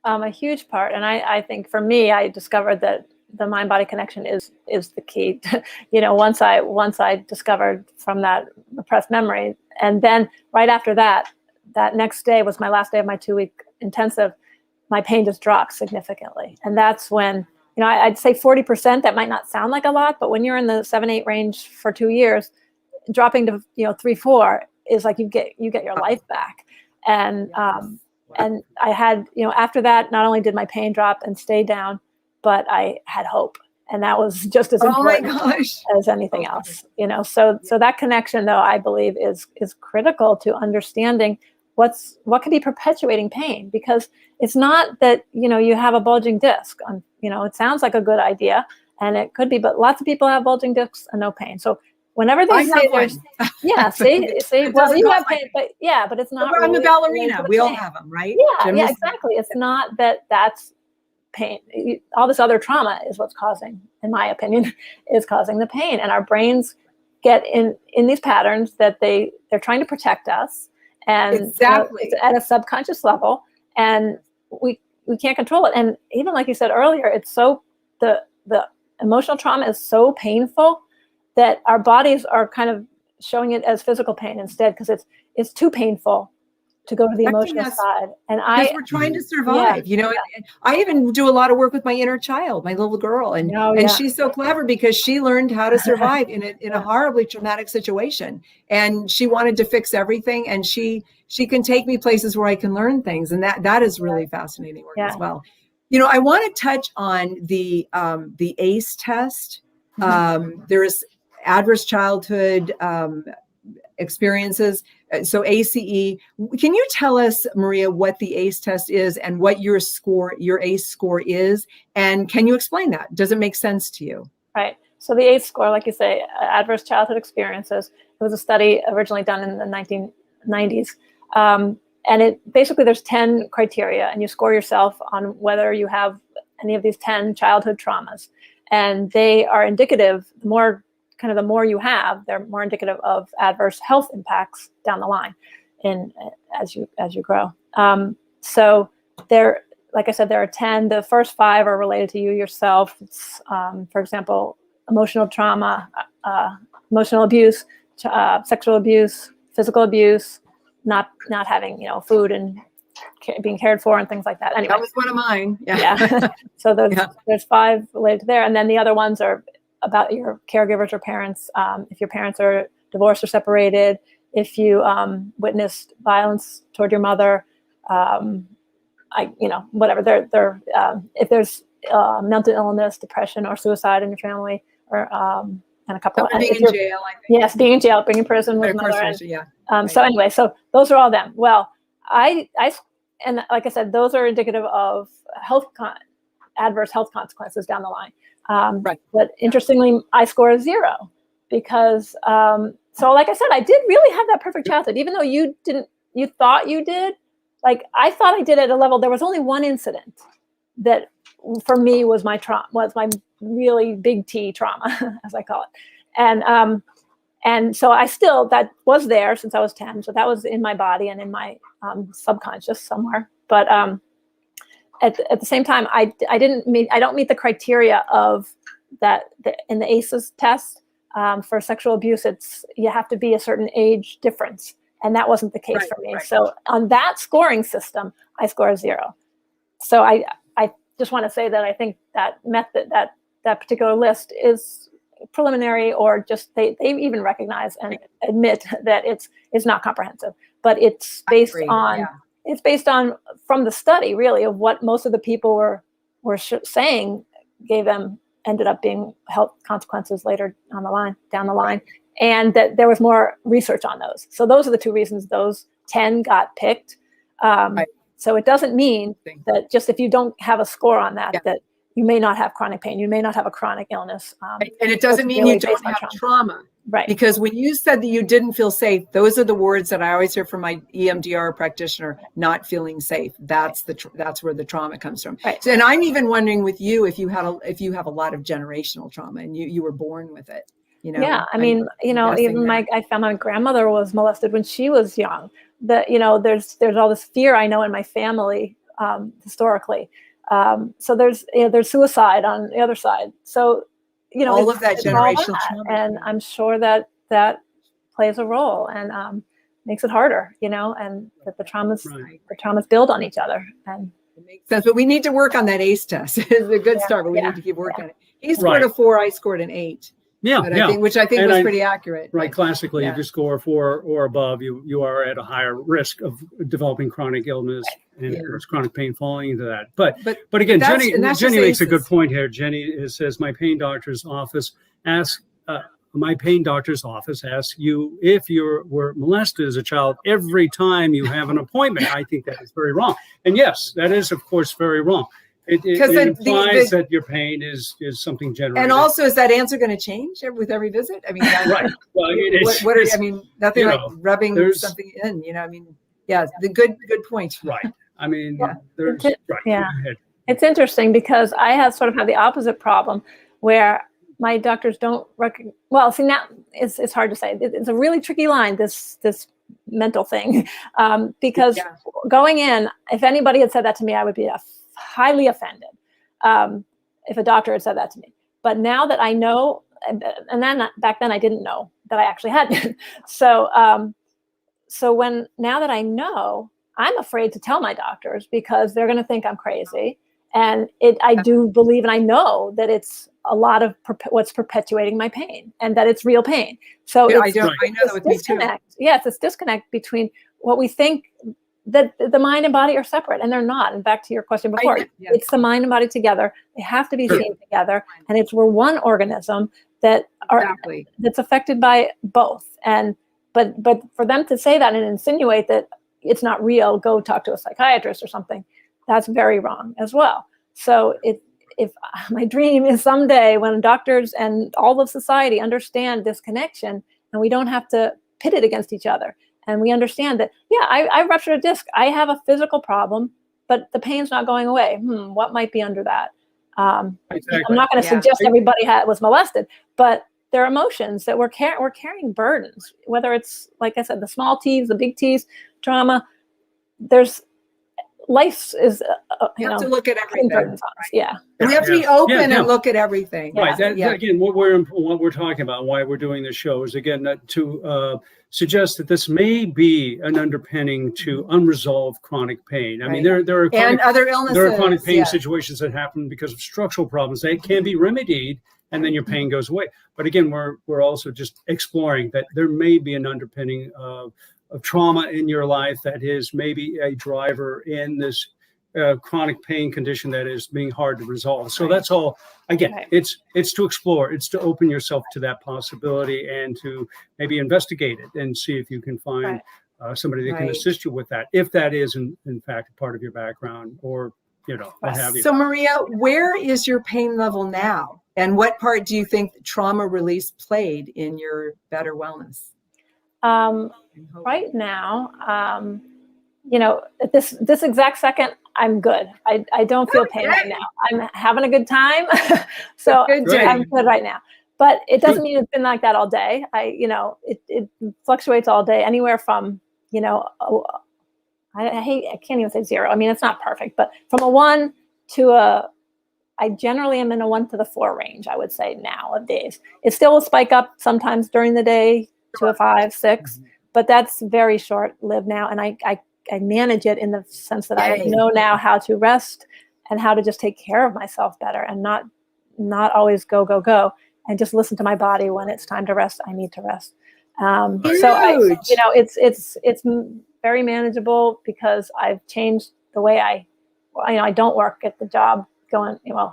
A huge part. And I think for me, I discovered that the mind-body connection is the key. Once I discovered from that repressed memory, and then right after that next day was my last day of my 2-week intensive, my pain just dropped significantly. And that's when, I'd say 40%, that might not sound like a lot, but when you're in the 7-8 range for 2 years, dropping to 3-4 is like you get your life back. And and I had, after that, not only did my pain drop and stay down, but I had hope. And that was just as important as anything else. So that connection, though, I believe is critical to understanding what could be perpetuating pain, because it's not that, you have a bulging disc. It sounds like a good idea, and it could be, but lots of people have bulging discs and no pain. So whenever they say there's, well, you have pain, but it's not. I'm a ballerina. We all have them, right? Yeah, exactly. It's not that's pain. All this other trauma is what's causing, in my opinion, is causing the pain. And our brains get in these patterns that they're trying to protect us. And it's at a subconscious level, and we can't control it. And even like you said earlier, it's so the emotional trauma is so painful that our bodies are kind of showing it as physical pain instead, because it's too painful to go to the emotional side. And we're trying to survive, I even do a lot of work with my inner child, my little girl. And she's so clever because she learned how to survive in a horribly traumatic situation. And she wanted to fix everything. And she can take me places where I can learn things. And that is really fascinating work as well. I want to touch on the ACE test. There is adverse childhood experiences. So ACE. Can you tell us, Maria, what the ACE test is and what your ACE score is? And can you explain that? Does it make sense to you? Right. So the ACE score, like you say, adverse childhood experiences, it was a study originally done in the 1990s. And it basically, there's 10 criteria, and you score yourself on whether you have any of these 10 childhood traumas. And they are indicative, the more you have, they're more indicative of adverse health impacts down the line as you grow. So there, like I said, there are 10. The first 5 are related to you yourself. It's, for example, emotional trauma, emotional abuse, sexual abuse, physical abuse, not having food and being cared for and things like that. Anyway, that was one of mine. Yeah. So there's 5 related to there, and then the other ones are about your caregivers or parents. If your parents are divorced or separated, if you witnessed violence toward your mother, whatever. If there's mental illness, depression, or suicide in your family, or and a couple. Being in jail, I think. Yes, being in jail, being in prison with mother. Right. So anyway, so those are all them. Well, and like I said, those are indicative of adverse health consequences down the line. Right. But interestingly, I score 0 because, so like I said, I did really have that perfect childhood, even though you thought you did. Like I thought I did at a level. There was only one incident that for me was my really big T trauma, as I call it. And so that was there since I was 10. So that was in my body and in my subconscious somewhere. But at the same time, I don't meet the criteria of that in the ACEs test for sexual abuse. You have to be a certain age difference, and that wasn't the case for me. Right. So on that scoring system, I score 0. So I just want to say that I think that method, that particular list is preliminary, or just they even recognize and admit that it's not comprehensive, but it's based on it's based on from the study really of what most of the people were saying ended up being health consequences later down the line, and that there was more research on those. So those are the 2 reasons those 10 got picked. So it doesn't mean that just if you don't have a score on that, that you may not have chronic pain, you may not have a chronic illness. And it doesn't mean you don't have trauma. Right. Because when you said that you didn't feel safe, those are the words that I always hear from my EMDR practitioner, not feeling safe. That's where the trauma comes from. Right. So, and I'm even wondering with you, if you have a lot of generational trauma and you were born with it. Yeah. I mean, even I found my grandmother was molested when she was young. There's all this fear I know in my family historically. So there's suicide on the other side. So, all of that generational trauma. And I'm sure that plays a role and makes it harder, and that the traumas build on each other. And it makes sense. But we need to work on that ACE test. It's a good start, but we need to keep working on it. He scored a 4, I scored an 8. Which I think was pretty accurate. Right. Classically, if you score 4 or above, you are at a higher risk of developing chronic illness and chronic pain falling into that. But again, Jenny makes a good point here. Jenny says, my pain doctor's office asks you if you were molested as a child every time you have an appointment. I think that is very wrong. And yes, that is, of course, very wrong. It implies that your pain is something generated. And also, is that answer going to change with every visit? I mean, right. Well, nothing like rubbing something in. The good point. Right. I mean, It's interesting because I have sort of had the opposite problem where my doctors don't recognize. Well, see, now it's hard to say. It's a really tricky line, this mental thing, because going in, if anybody had said that to me, I would be highly offended if a doctor had said that to me. But now that I know, and then back then I didn't know that I actually had been. So now that I know, I'm afraid to tell my doctors because they're going to think I'm crazy. And I do believe, and I know that it's a lot of what's perpetuating my pain, and that it's real pain. So I know that with me too. Yes, it's disconnect between what we think that the mind and body are separate, and they're not. And back to your question before, it's the mind and body together. They have to be seen together, and we're one organism that's affected by both. But for them to say that and insinuate that it's not real, go talk to a psychiatrist or something, that's very wrong as well. So if my dream is someday when doctors and all of society understand this connection, and we don't have to pit it against each other, and we understand that, yeah, I ruptured a disc, I have a physical problem, but the pain's not going away. What might be under that? Exactly. I'm not going to suggest everybody was molested, but there are emotions that we're carrying burdens, whether it's, like I said, the small T's, the big T's, trauma. Life is, you have to look at everything. Right. Yeah. We have to be open and look at everything. Right. Again, what we're talking about, why we're doing this show is, again, to suggest that this may be an underpinning to unresolved chronic pain. I mean, there are chronic, and other illnesses. There are chronic pain situations that happen because of structural problems. They can be remedied, and then your pain goes away. But again, we're also just exploring that there may be an underpinning of trauma in your life that is maybe a driver in this chronic pain condition that is being hard to resolve. So that's all. Again, it's to explore. It's to open yourself to that possibility and to maybe investigate it and see if you can find somebody that can assist you with that, if that is in fact a part of your background, or what have you. So Maria, where is your pain level now, and what part do you think trauma release played in your better wellness? Right now, at this exact second, I'm good. I don't feel pain right now. I'm having a good time. So I'm good right now. But it doesn't mean it's been like that all day. It fluctuates all day, anywhere from, I can't even say 0. I mean, it's not perfect, but from a 1 to I generally am in a 1 to the 4 range, I would say nowadays. It still will spike up sometimes during the day to a 5, 6, but that's very short-lived now. And I manage it in the sense that I know now how to rest and how to just take care of myself better, and not always go, and just listen to my body. When it's time to rest, I need to rest. So it's very manageable because I've changed the way I don't work at the job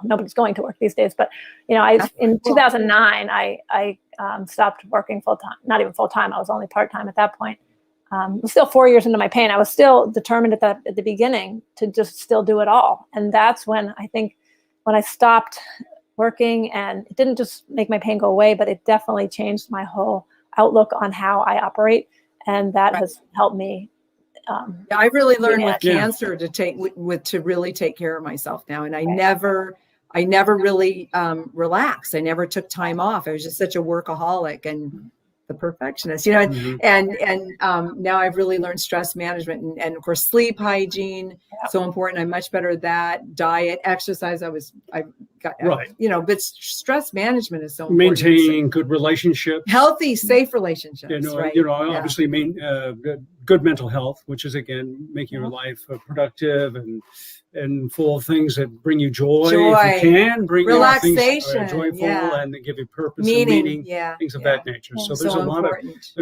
nobody's going to work these days, but in 2009 I stopped working full-time, not even full-time, I was only part-time at that point. Still 4 years into my pain, I was still determined at the beginning to just still do it all. And that's when I stopped working, and it didn't just make my pain go away, but it definitely changed my whole outlook on how I operate. And that has helped me. I really learned with cancer to really take care of myself now. And I never really relaxed. I never took time off. I was just such a workaholic and the perfectionist, and now I've really learned stress management and of course, sleep hygiene, so important. I'm much better at that. Diet, exercise. But stress management is so important. Maintaining good relationships, healthy, safe relationships. Obviously good mental health, which is, again, making your life productive and full of things that bring you joy. If you can bring relaxation, things joyful and give you purpose and meaning, things of that nature. So there's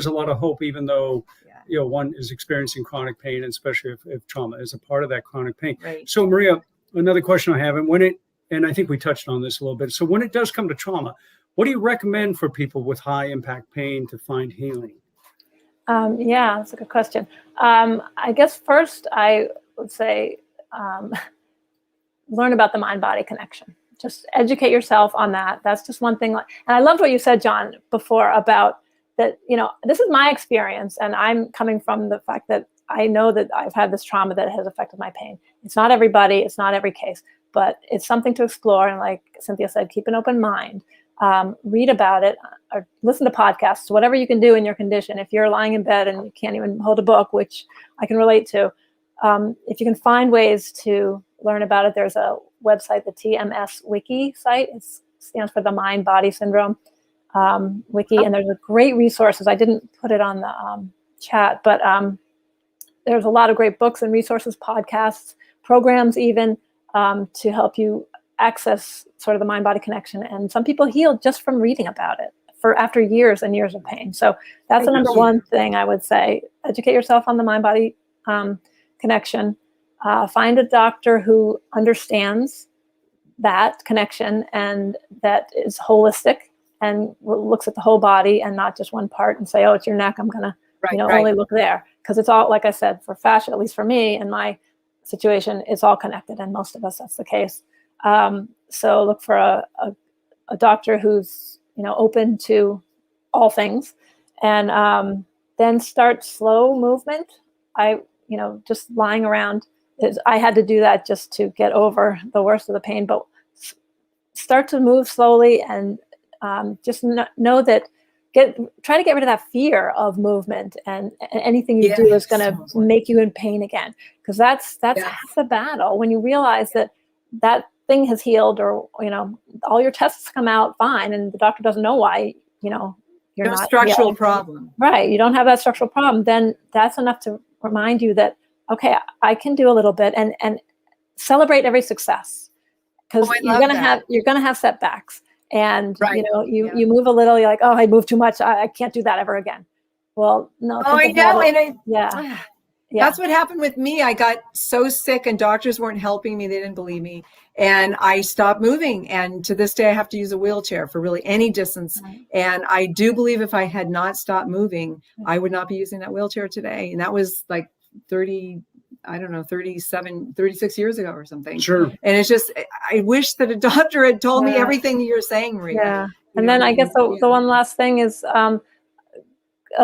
a lot of hope, even though one is experiencing chronic pain, and especially if trauma is a part of that chronic pain. Right. So Maria, another question I have, and I think we touched on this a little bit. So when it does come to trauma, what do you recommend for people with high impact pain to find healing? That's a good question. I guess first I would say, learn about the mind-body connection. Just educate yourself on that. That's just one thing. And I loved what you said, John, before about that, this is my experience, and I'm coming from the fact that I know that I've had this trauma that has affected my pain. It's not everybody, it's not every case, but it's something to explore. And like Cynthia said, keep an open mind. Read about it, or listen to podcasts, whatever you can do in your condition. If you're lying in bed and you can't even hold a book, which I can relate to, if you can find ways to learn about it, there's a website, the TMS Wiki site. It stands for the Mind Body Syndrome Wiki, and there's great resources. I didn't put it on the chat, but there's a lot of great books and resources, podcasts, programs even, to help you access sort of the mind-body connection. And some people heal just from reading about it after years and years of pain. So that's the number one thing I would say. Educate yourself on the mind-body connection. Find a doctor who understands that connection and that is holistic and looks at the whole body and not just one part and say, oh, it's your neck, I'm going to only look there, because it's all, like I said, for fascia, at least for me in my situation, it's all connected, and most of us, that's the case. So look for a doctor who's, open to all things, and then start slow movement. Just lying around, I had to do that just to get over the worst of the pain, but start to move slowly, and just know that try to get rid of that fear of movement, and anything you do is going to make you in pain again, because that's half the battle. When you realize that thing has healed, or all your tests come out fine, and the doctor doesn't know why, you're no not structural problem. Right, you don't have that structural problem. Then that's enough to remind you that, okay, I can do a little bit, and celebrate every success, because you're gonna have setbacks. And you move a little, you're like, oh, I moved too much, I can't do that ever again. Well, no. Oh, I know. And yeah. That's what happened with me. I got so sick, and doctors weren't helping me. They didn't believe me. And I stopped moving. And to this day, I have to use a wheelchair for really any distance. Right. And I do believe if I had not stopped moving, I would not be using that wheelchair today. And that was like 36 years ago or something. Sure. And it's just, I wish that a doctor had told me everything that you're saying, Maria. Yeah. And then I guess the one last thing is a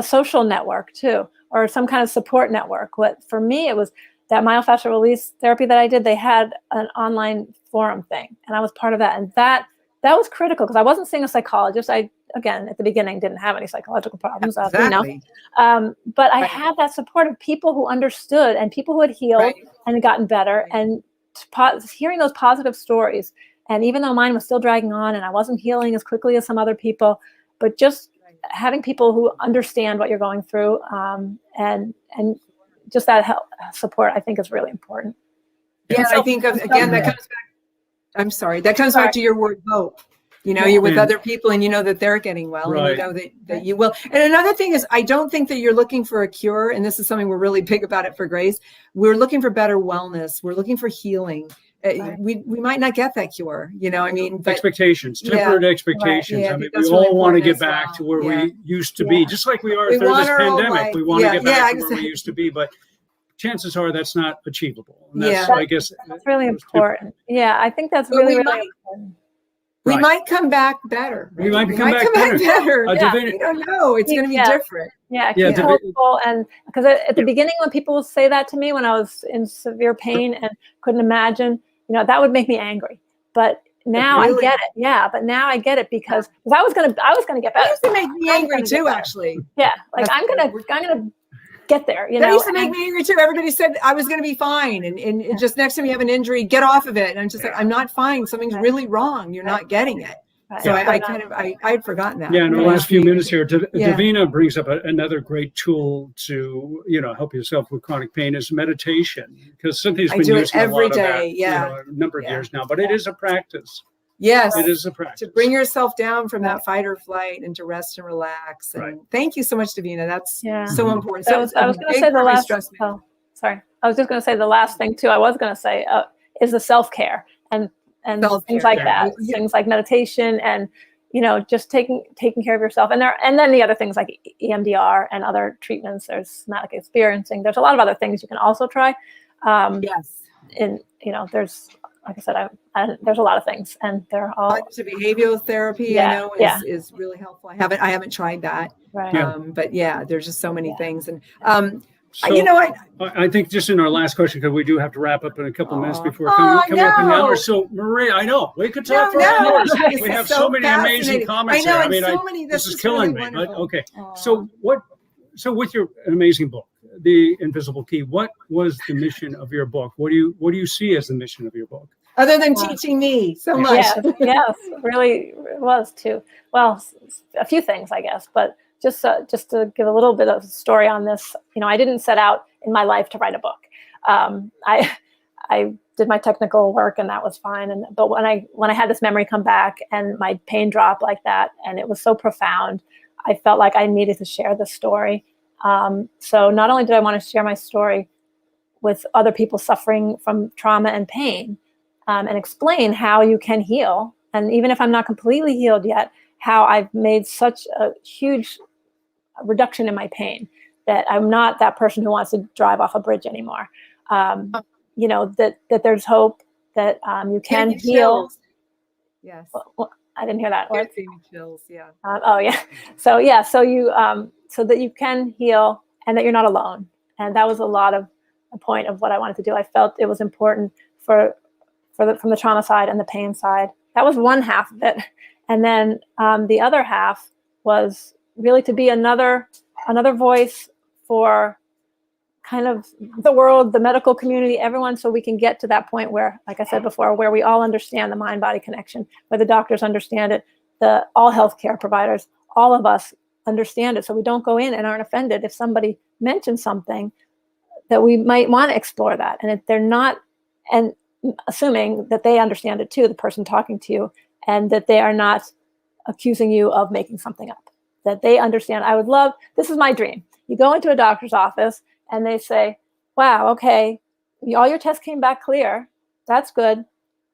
social network too, or some kind of support network. What for me, it was that myofascial release therapy that I did. They had an online forum thing, and I was part of that. And that was critical, because I wasn't seeing a psychologist. I, again, at the beginning, didn't have any psychological problems. Exactly. But I had that support of people who understood, and people who had healed and had gotten better, and hearing those positive stories. And even though mine was still dragging on, and I wasn't healing as quickly as some other people, but just having people who understand what you're going through, and just that help, support, I think is really important. Yeah, I think again that comes back. I'm sorry, that comes back to your word hope. You're with other people, and you know that they're getting well, and you know that you will. And another thing is, I don't think that you're looking for a cure, and this is something we're really big about it for Grace. We're looking for better wellness. We're looking for healing. We might not get that cure, but expectations, tempered expectations. Yeah, I mean, we really all want to get back to where we used to be, just like we are through this pandemic. We want to get back to where we used to be, but chances are that's not achievable. And that's, I guess that's really important. Yeah, I think that's really important. We might come back better. We might come back better. We don't know. It's going to be different. Yeah, keep hopeful. And because at the beginning, when people would say that to me, when I was in severe pain and couldn't imagine, that would make me angry. But now I get it. Yeah, but now I get it, because I was gonna get better. That used to make me angry too, actually. Yeah, like I'm gonna get there. That used to make me angry too. Everybody said I was going to be fine, and just next time you have an injury, get off of it. And I'm just like, I'm not fine. Something's really wrong. You're not getting it. So I'd forgotten that. Yeah, in the last few minutes here, Davina brings up another great tool to help yourself with chronic pain is meditation, because Cynthia's been using a lot of that a number of years now, but it is a practice. Yes, it is a practice to bring yourself down from that fight or flight and to rest and relax. And thank you so much, Davina. That's so important. I was going to say the last. Oh, sorry. I was just going to say the last thing too. I was going to say is the self-care and things like that. Things like meditation and just taking care of yourself. And then the other things like EMDR and other treatments. There's somatic experiencing. There's a lot of other things you can also try. There's, like I said, there's a lot of things, and they're all. Behavioral therapy, I know, is really helpful. I haven't tried that, but there's just so many things, and I think just in our last question, because we do have to wrap up in a couple of minutes before coming up in the hour. So Maria, I know we could talk for hours. We have so many amazing comments here. I mean, this is killing me. But okay, so with your amazing book, The Invisible Key, what was the mission of your book? What do you see as the mission of your book? Other than teaching me so much. Yes, really it was too. Well, a few things, I guess, but just to give a little bit of story on this, I didn't set out in my life to write a book. I did my technical work, and that was fine. But when I had this memory come back and my pain drop like that, and it was so profound, I felt like I needed to share the story. So not only did I want to share my story with other people suffering from trauma and pain, and explain how you can heal, and even if I'm not completely healed yet, how I've made such a huge reduction in my pain, that I'm not that person who wants to drive off a bridge anymore. That there's hope, that you can heal. Chills. Yes. Well, I didn't hear that word. Chills. Yeah. So that you can heal and that you're not alone. And that was a lot of the point of what I wanted to do. I felt it was important from the trauma side and the pain side. That was one half of it. And then the other half was really to be another voice for kind of the world, the medical community, everyone, so we can get to that point where, like I said before, where we all understand the mind-body connection, where the doctors understand it, all healthcare providers, all of us understand it, so we don't go in and aren't offended if somebody mentions something that we might want to explore that. And if they're not, and assuming that they understand it too, the person talking to you, and that they are not accusing you of making something up, that they understand. This is my dream. You go into a doctor's office and they say, wow, okay, all your tests came back clear. That's good.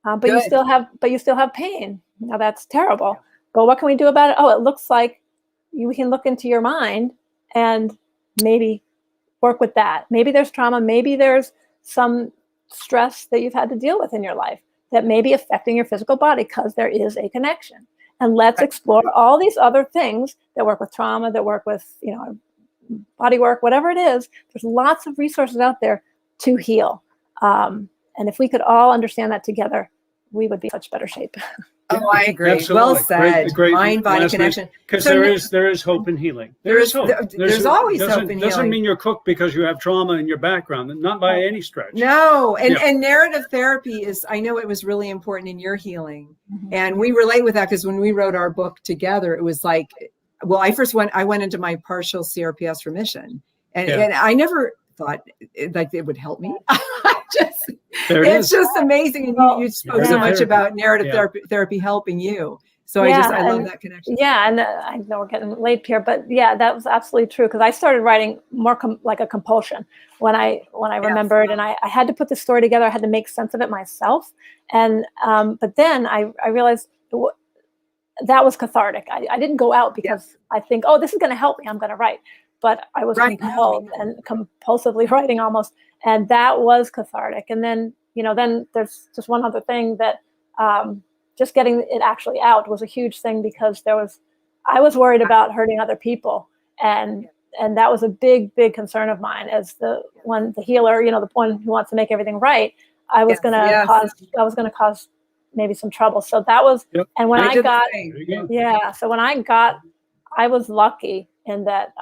But you still have pain. Now that's terrible. But what can we do about it? Oh, it looks like we can look into your mind and maybe work with that. Maybe there's trauma. Maybe there's some stress that you've had to deal with in your life that may be affecting your physical body, because there is a connection. And let's explore all these other things that work with trauma, that work with, body work, whatever it is. There's lots of resources out there to heal. And if we could all understand that together, we would be in such better shape. Oh, I agree. Absolutely. Well said. Great Mind-body connection. Because there is hope in healing. There's hope. There's always hope in healing. Doesn't mean you're cooked because you have trauma in your background, not by any stretch. No, and narrative therapy is, I know it was really important in your healing. Mm-hmm. And we relate with that because when we wrote our book together, it was like, well, I went into my partial CRPS remission, and I never thought it would help me. It's just amazing. And you spoke so much about narrative therapy helping you. So I love that connection. Yeah. And I know we're getting late here, but that was absolutely true. Because I started writing more like a compulsion when I remembered, and I had to put the story together. I had to make sense of it myself. And, but then I realized that was cathartic. I didn't go out because I think, oh, this is going to help me, I'm going to write. But I was compelled and compulsively writing almost. And that was cathartic. And then, then there's just one other thing that just getting it actually out was a huge thing, because I was worried about hurting other people. And that was a big, big concern of mine as the healer, the one who wants to make everything right. I was going to cause maybe some trouble. So that was, and when I was lucky in that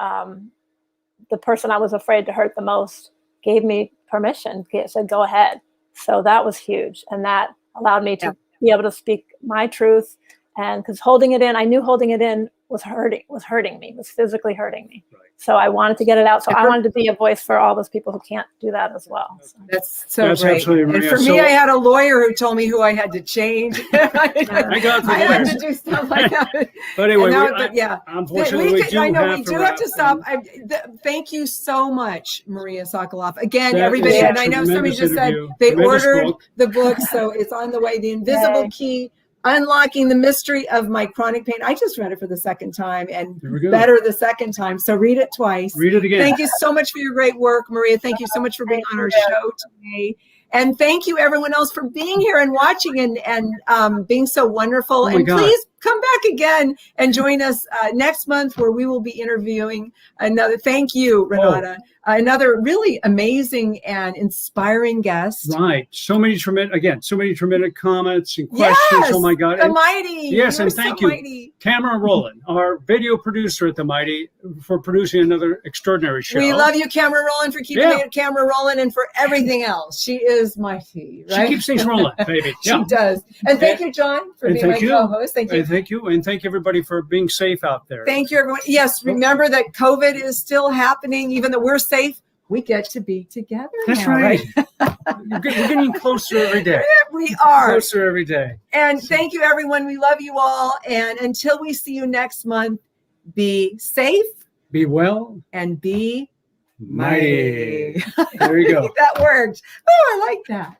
the person I was afraid to hurt the most gave me permission, said, go ahead. So that was huge. And that allowed me to be able to speak my truth. And because holding it in, I knew holding it in was hurting me, was physically hurting me. Right. So I wanted to get it out. So I wanted to be a voice for all those people who can't do that as well. So. That's great. Absolutely, and for me, I had a lawyer who told me who I had to change. I had to do stuff like that. But anyway, unfortunately, we do have to stop. Thank you so much, Maria Socolof. Again, everybody, and I know somebody just said they ordered the book, so it's on the way. The Invisible Key, Unlocking the Mystery of My Chronic Pain. I just read it for the second time, and better the second time. So read it twice. Read it again. Thank you so much for your great work, Maria. Thank you so much for being on our show today. And thank you everyone else for being here and watching and being so wonderful. And please come back again and join us next month, where we will be interviewing another. Thank you, Renata. Another really amazing and inspiring guest. Right. So many tremendous comments and questions. Yes, oh my God. The Mighty. Yes, and thank you, Tamara Rowland, our video producer at the Mighty, for producing another extraordinary show. We love you, Tamara Rowland, for keeping it Tamara Rowland, and for everything else. She is mighty, right? She keeps things rolling, baby. She does. And thank you, John, for being my co-host. Thank you. And thank you. And thank everybody for being safe out there. Thank you, everyone. Yes, remember that COVID is still happening. Even though we're safe, we get to be together. That's now, right? We're getting closer every day. We are. Closer every day. And thank you, everyone. We love you all. And until we see you next month, be safe. Be well. And be mighty. There you go. That worked. Oh, I like that.